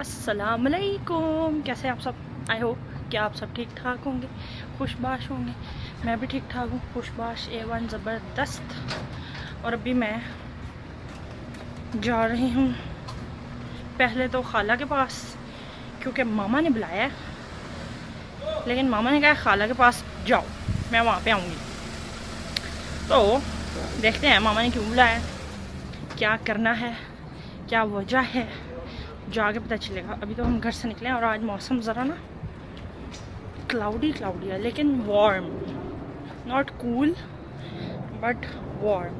अस्सलामुअलैकुम, कैसे आप सब। आई होप कि आप सब ठीक ठाक होंगे, खुशबाश होंगे। मैं भी ठीक ठाक हूँ, खुशबाश A1 ज़बरदस्त। और अभी मैं जा रही हूँ पहले तो खाला के पास, क्योंकि मामा ने बुलाया है। लेकिन मामा ने कहा खाला के पास जाओ, मैं वहाँ पे आऊँगी। तो देखते हैं मामा ने क्यों बुलाया है, क्या करना है, क्या वजह है, जाके पता चलेगा। अभी तो हम घर से निकले हैं और आज मौसम ज़रा ना क्लाउडी है, लेकिन warm, not cool but warm.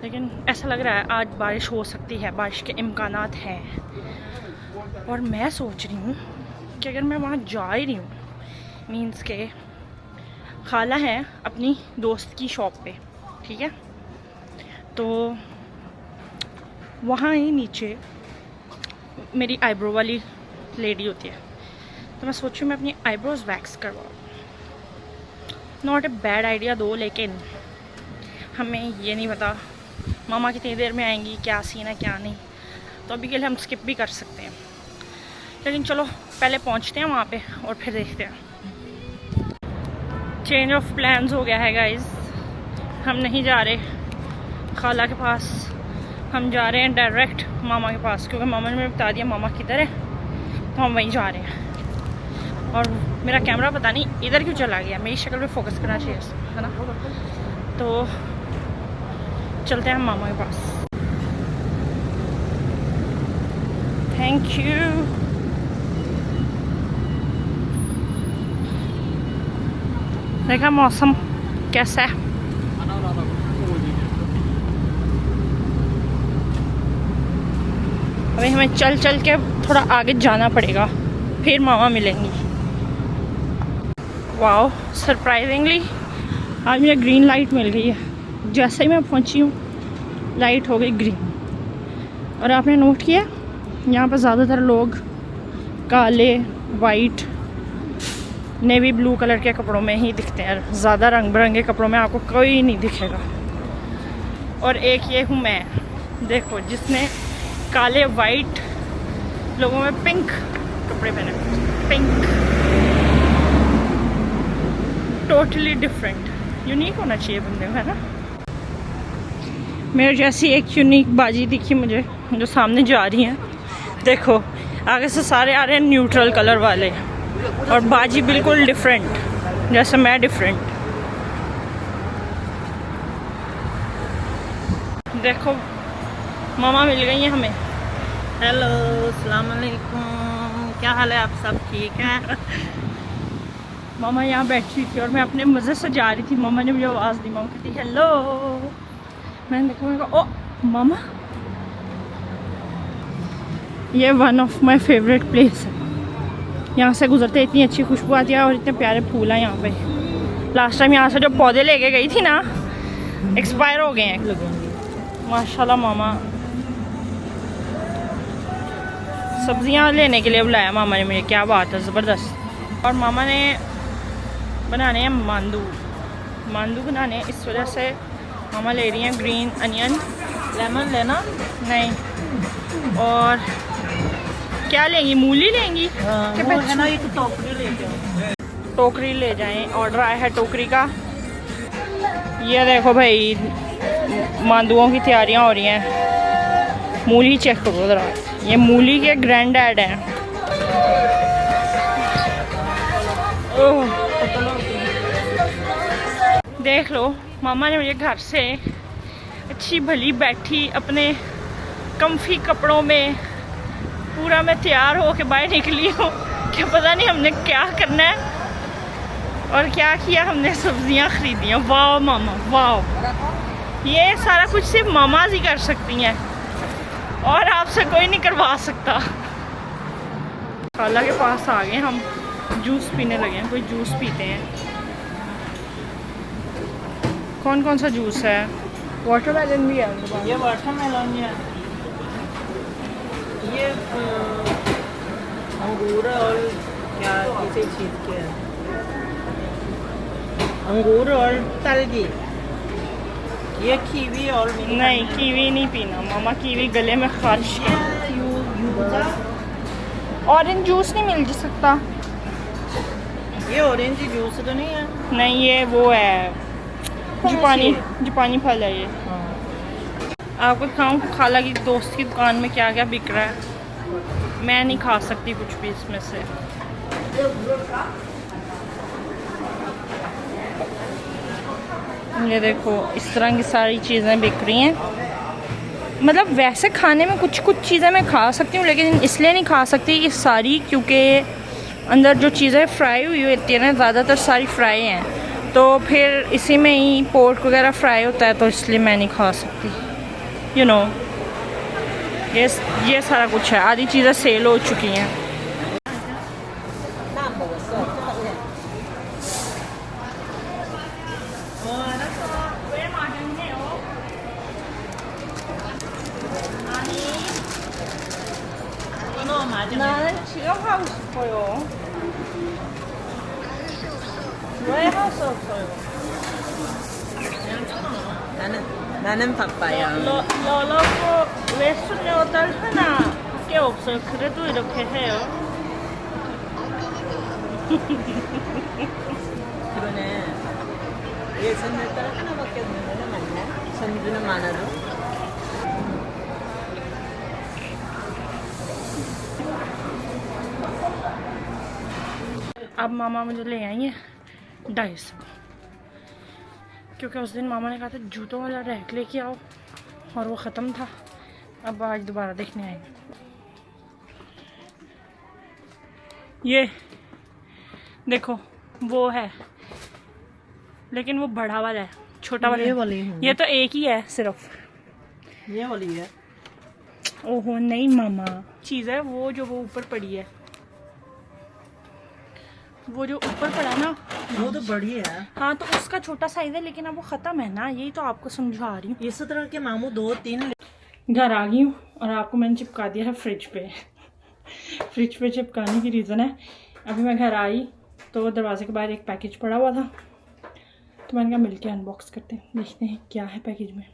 लेकिन ऐसा लग रहा है आज बारिश हो सकती है, बारिश के इम्कानात हैं। और मैं सोच रही हूँ कि अगर मैं वहाँ जा ही रही हूँ, मीन्स के खाला है अपनी दोस्त की शॉप पे, ठीक है, तो वहाँ ही नीचे मेरी आईब्रो वाली लेडी होती है। तो मैं सोचूं मैं अपनी आईब्रोज वैक्स करवाऊँ। नॉट ए बैड आइडिया दो, लेकिन हमें ये नहीं पता मामा कितनी देर में आएंगी, क्या सीन है क्या नहीं। तो अभी के लिए हम स्किप भी कर सकते हैं, लेकिन चलो पहले पहुंचते हैं वहाँ पे और फिर देखते हैं। चेंज ऑफ प्लान्स हो गया है गाइस, हम नहीं जा रहे खाला के पास, हम जा रहे हैं डायरेक्ट मामा के पास, क्योंकि मामा ने मुझे बता दिया मामा किधर है, तो हम वहीं जा रहे हैं। और मेरा कैमरा पता नहीं इधर क्यों चला गया, मेरी शक्ल पे फोकस करना चाहिए, है ना। तो चलते हैं हम मामा के पास। Thank you. देखा मौसम कैसा है। अभी हमें चल चल के थोड़ा आगे जाना पड़ेगा, फिर मामा मिलेंगी। वाओ, सरप्राइजिंगली आज मुझे ग्रीन लाइट मिल गई है। जैसे ही मैं पहुंची हूँ लाइट हो गई ग्रीन। और आपने नोट किया यहाँ पर ज़्यादातर लोग काले, वाइट, नेवी ब्लू कलर के कपड़ों में ही दिखते हैं। ज़्यादा रंग बिरंगे कपड़ों में आपको कोई नहीं दिखेगा। और एक ये हूँ मैं, देखो, जिसने काले वाइट लोगों में पिंक कपड़े पहने, पिंक, टोटली डिफरेंट, यूनिक होना चाहिए बंदे को, है ना। मेरे जैसी एक यूनिक बाजी दिखी मुझे जो सामने जा रही हैं। देखो आगे से सारे आ रहे हैं न्यूट्रल कलर वाले, और बाजी बिल्कुल डिफरेंट, जैसे मैं डिफरेंट। देखो मामा मिल गई हैं हमें। हेलो, अस्सलाम वालेकुम, क्या हाल है, आप सब ठीक हैं? मामा यहाँ बैठी थी और मैं अपने मज़े से जा रही थी। मामा ने मुझे आवाज़ दी, मामा कहती हेलो। मैंने देखा, मैंने कहा ओ मामा। ये one of my favourite place है। यहाँ से गुजरते इतनी अच्छी खुशबू आती है और इतने प्यारे फूल हैं यहाँ पे। लास्ट टाइम यहाँ से जो पौधे लेके गई थी ना, एक्सपायर हो गए हैं माशाल्लाह। मामा सब्जियाँ लेने के लिए बुलाया मामा ने मुझे, क्या बात है, ज़बरदस्त। और मामा ने बनाने हैं मांदू बनाने हैं, इस वजह से मामा ले रही हैं ग्रीन अनियन। लेमन लेना? नहीं, और क्या लेंगी, मूली लेंगी? वो है ना, एक टोकरी लेके आओ। टोकरी ले जाएं, ऑर्डर आया है टोकरी का। ये देखो भाई, मांदुओं की तैयारियां हो रही हैं। मूली चेक करो ज़रा, ये मूली के ग्रैंड डैड हैं। ओह, देख लो, मामा ने मुझे घर से अच्छी भली बैठी अपने कम्फी कपड़ों में, पूरा मैं तैयार हो के बाहर निकली हूँ कि पता नहीं हमने क्या करना है और क्या किया। हमने सब्जियाँ खरीदी हैं। वाह मामा, वाह, ये सारा कुछ सिर्फ मामा ही कर सकती हैं और आपसे कोई नहीं करवा सकता। खाला के पास आ गए हम, जूस पीने लगे हैं। कोई जूस पीते हैं। कौन कौन सा जूस है? वाटरमेलन भी है उनके पास। ये वाटरमेलन है, ये अंगूर और क्या किसी चीज़ के है, अंगूर और तलगी। ये कीवी और नहीं, कीवी नहीं पीना मामा, कीवी गले में खारिश है। यू ऑरेंज जूस नहीं मिल सकता? ये ऑरेंज जूस तो नहीं है? नहीं, ये वो है जापानी फल है ये। आपको दिखाऊं खाला की दोस्त की दुकान में क्या क्या बिक रहा है। मैं नहीं खा सकती कुछ भी इसमें से। ये देखो इस तरह की सारी चीज़ें बिक रही हैं। मतलब वैसे खाने में कुछ कुछ चीज़ें मैं खा सकती हूँ, लेकिन इसलिए नहीं खा सकती ये सारी, क्योंकि अंदर जो चीज़ें फ्राई हुई होती है ना, ज़्यादातर सारी फ्राई हैं, तो फिर इसी में ही पोर्क वगैरह फ्राई होता है, तो इसलिए मैं नहीं खा सकती। यू नो ये सारा कुछ है। आधी चीज़ें सेल हो चुकी हैं। 나는 지금 하고 싶어요. 왜 할 수 없어요? 나는 바빠요. 러러고 왜 28 하나밖에 없어요? 그래도 이렇게 해요. 그러네. 얘 손녀딸 하나밖에 없는 거는 맞나? 손주는 많아도. अब मामा मुझे ले आई है 250, क्योंकि उस दिन मामा ने कहा था जूतों वाला रैक लेके आओ और वो ख़त्म था। अब आज दोबारा देखने आए। ये देखो वो है, लेकिन वो बड़ा वाला है, छोटा वाला ये वाली ये तो एक ही है सिर्फ। ये वाली है। ओहो नहीं मामा, चीज़ है वो जो वो ऊपर पड़ी है, वो जो ऊपर पड़ा ना वो तो बड़ी है। हाँ, तो उसका छोटा साइज है, लेकिन अब वो ख़त्म है ना, यही तो आपको समझा रही हूँ। इस तरह के मामू 2-3 घर आ गई हूँ और आपको मैंने चिपका दिया है फ्रिज पे। फ्रिज पे चिपकाने की रीज़न है, अभी मैं घर आई तो दरवाजे के बाहर एक पैकेज पड़ा हुआ था, तो मैंने कहा मिलके अनबॉक्स करते हैं, देखते हैं क्या है पैकेज में।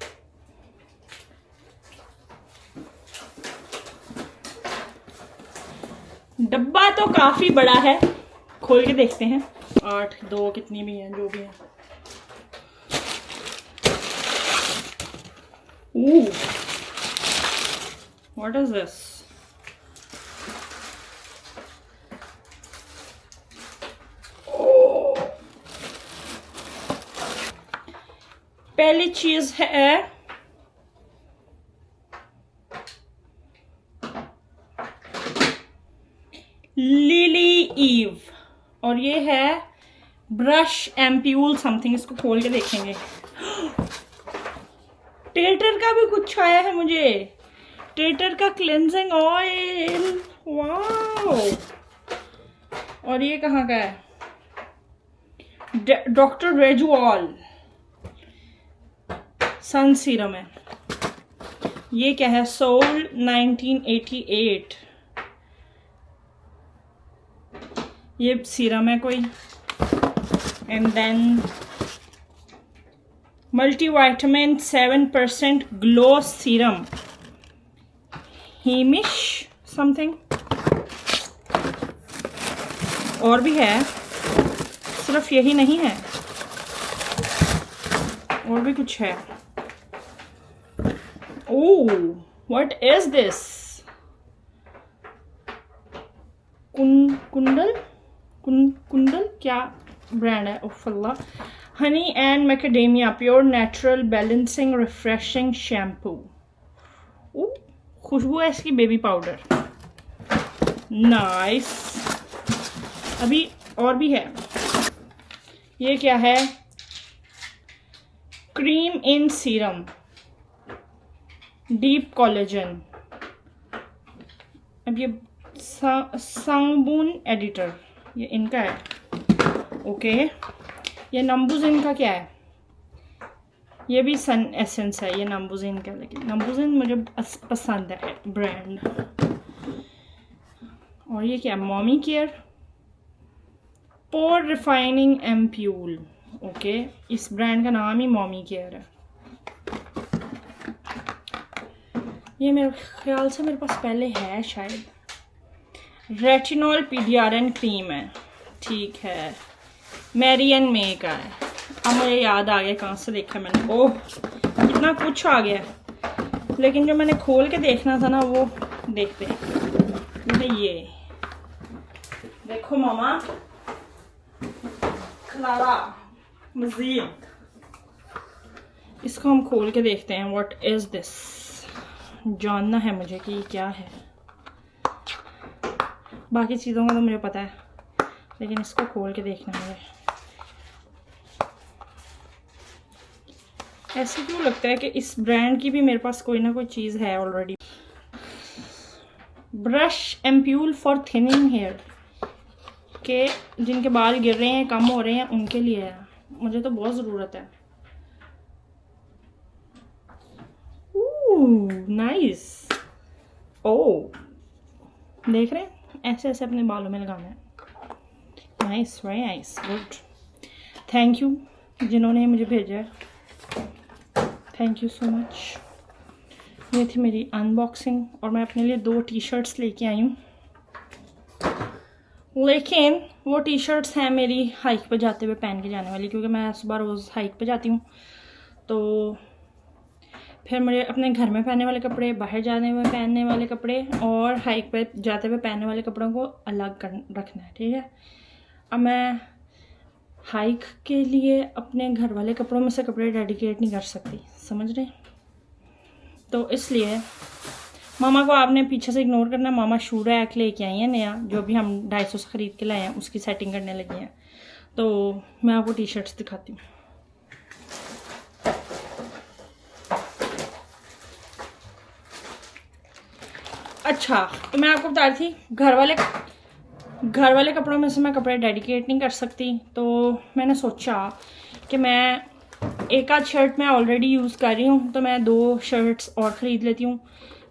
डब्बा तो काफ़ी बड़ा है, खोल के देखते हैं। 8, 2 कितनी भी हैं, जो भी हैं। What is this? पहली चीज है लिली ईव, और ये है ब्रश एम्प्यूल समथिंग। इसको खोल के देखेंगे। टेटर का भी कुछ आया है मुझे, टेटर का क्लेंजिंग ऑयल, वाओ। और ये कहाँ का है? डॉक्टर रेजुऑल सन सीरम है। ये क्या है? सोल 1988, ये सीरम है कोई। And then multivitamin 7% glow serum, हीमिश समथिंग। और भी है, सिर्फ यही नहीं है, और भी कुछ है। Oh, what is this? Kundal क्या ब्रांड है? उफ़ल्ला। Honey and macadamia pure natural balancing refreshing shampoo. खुशबू है इसकी, बेबी पाउडर, नाइस। अभी और भी है। ये क्या है? क्रीम इन सीरम, डीप कोलेजन। अब ये सांगबून एडिटर, ये इनका है। ओके, ये नंबुजिन का क्या है? ये भी सन एसेंस है, ये नंबुजिन का, लेकिन नंबुजिन मुझे पसंद है ब्रांड। और ये क्या? Mommy Care pore refining ampoule. Okay, इस ब्रांड का नाम ही मॉमी केयर है। ये मेरे ख्याल से मेरे पास पहले है शायद। रेटिनॉल पीडियारन क्रीम है, ठीक है, मैरी एंड मे का है। अब मुझे याद आ गया कहाँ से देखा मैंने। ओह इतना कुछ आ गया, लेकिन जो मैंने खोल के देखना था ना वो देखते हैं। ये देखो मामा, खलारा मजीद, इसको हम खोल के देखते हैं। व्हाट इज दिस, जानना है मुझे कि ये क्या है। बाकी चीज़ों का तो मुझे पता है, लेकिन इसको खोल के देखना है। ऐसे क्यों लगता है कि इस ब्रांड की भी मेरे पास कोई ना कोई चीज़ है already. Brush ampoule for thinning hair, के जिनके बाल गिर रहे हैं, कम हो रहे हैं, उनके लिए है। मुझे तो बहुत ज़रूरत है। नाइस। ओह देख रहे हैं, ऐसे ऐसे अपने बालों में लगाना है। Nice, very nice, good. Thank you जिन्होंने मुझे भेजा है, थैंक यू सो मच। ये थी मेरी अनबॉक्सिंग, और मैं अपने लिए 2 टी-शर्ट्स लेके आई हूँ। लेकिन वो टी-शर्ट्स हैं मेरी हाइक पे जाते हुए पहन के जाने वाली, क्योंकि मैं सुबह रोज़ हाइक पे जाती हूँ। तो फिर मुझे अपने घर में पहनने वाले कपड़े, बाहर जाने में पहनने वाले कपड़े और हाइक पे जाते हुए पहनने वाले कपड़ों को अलग रखना है, ठीक है। अब मैं हाइक के लिए अपने घर वाले कपड़ों में से कपड़े डेडिकेट नहीं कर सकती, समझ रहे। तो इसलिए मामा को आपने पीछे से इग्नोर करना। मामा शू रैक लेके आई हैं नया, जो भी हम 250 से ख़रीद के लाए हैं, उसकी सेटिंग करने लगी हैं। तो मैं आपको टी-शर्ट्स दिखाती हूँ। अच्छा, तो मैं आपको बता रही थी घर वाले कपड़ों में से मैं कपड़े डेडिकेट नहीं कर सकती। तो मैंने सोचा कि मैं एक आध शर्ट मैं ऑलरेडी यूज़ कर रही हूँ, तो मैं 2 शर्ट्स और ख़रीद लेती हूँ,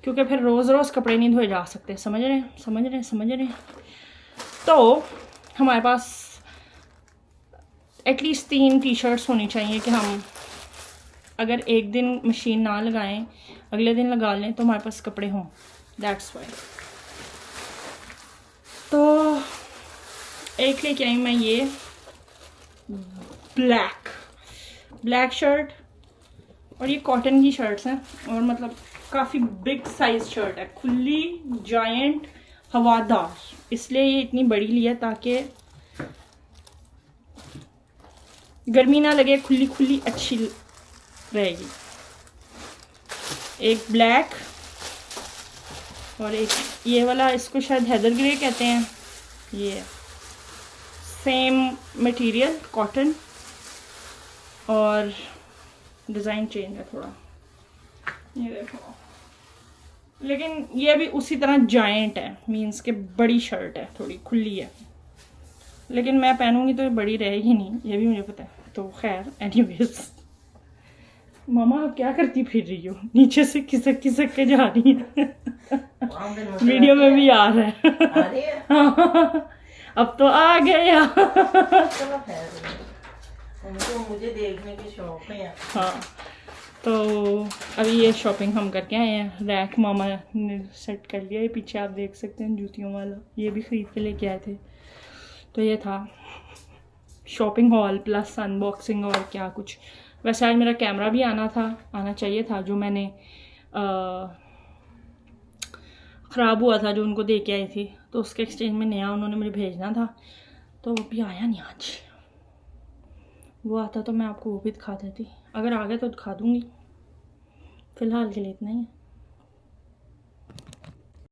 क्योंकि फिर रोज़ रोज़ कपड़े नहीं धोए जा सकते। समझ रहे हैं। तो हमारे पास एटलीस्ट 3 टी-शर्ट्स होनी चाहिए कि हम अगर एक दिन मशीन ना लगाएं, अगले दिन लगा लें, तो हमारे पास कपड़े हों। That's why. तो एक लेके आई मैं ये ब्लैक शर्ट, और ये कॉटन की शर्ट्स हैं, और मतलब काफ़ी बिग साइज शर्ट है, खुली जायंट हवादार, इसलिए ये इतनी बड़ी ली है ताकि गर्मी ना लगे, खुली अच्छी रहेगी। एक ब्लैक और एक ये वाला, इसको शायद हैदर ग्रे कहते हैं। ये सेम मटेरियल कॉटन, और डिज़ाइन चेंज है थोड़ा, ये देखो। लेकिन ये भी उसी तरह जायंट है, मींस के बड़ी शर्ट है, थोड़ी खुली है, लेकिन मैं पहनूंगी तो ये बड़ी रहेगी नहीं, ये भी मुझे पता है। तो खैर एनीवेज, मामा आप क्या करती फिर रही हो, नीचे से खिसक के जा रही है। वीडियो में भी आ रहा है। अब तो आ गया। चलो खैर, उनको मुझे देखने के शौक है। हाँ, तो अभी ये शॉपिंग हम करके आए हैं। रैक मामा ने सेट कर लिया है, पीछे आप देख सकते हैं जूतियों वाला, ये भी ख़रीद के लेके आए थे। तो ये था शॉपिंग हॉल प्लस अनबॉक्सिंग और क्या कुछ। वैसे आज मेरा कैमरा भी आना चाहिए था, जो मैंने ख़राब हुआ था, जो उनको दे के आई थी, तो उसके एक्सचेंज में नया उन्होंने मुझे भेजना था, तो वो भी आया नहीं आज। वो आता तो मैं आपको वो भी दिखा देती, अगर आ गया तो दिखा दूँगी। फ़िलहाल के लिए इतना ही है।